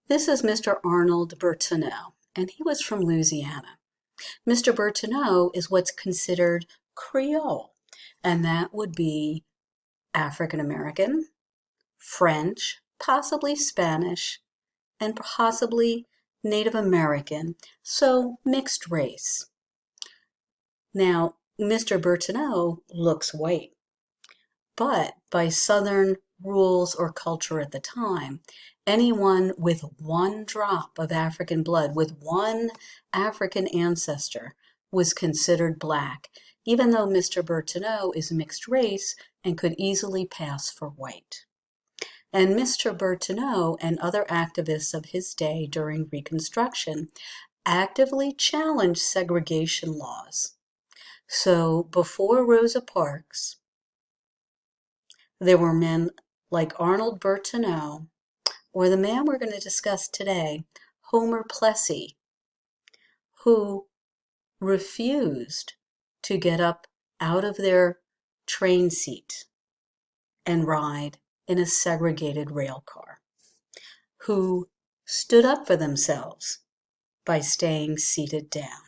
This is Mr. Arnold Bertineau, and he was from Louisiana. Mr. Bertineau is what's considered Creole, and that would be African American, French, possibly Spanish, and possibly Native American, so mixed race. Now, Mr. Bertineau looks white, but by Southern rules or culture at the time, anyone with one drop of African blood, with one African ancestor, was considered black, even though Mr. Bertineau is mixed race and could easily pass for white. And Mr. Bertineau and other activists of his day during Reconstruction actively challenged segregation laws. So before Rosa Parks, there were men like Arnold Bertineau, or the man we're going to discuss today, Homer Plessy, who refused to get up out of their train seat and ride in a segregated rail car, who stood up for themselves by staying seated down.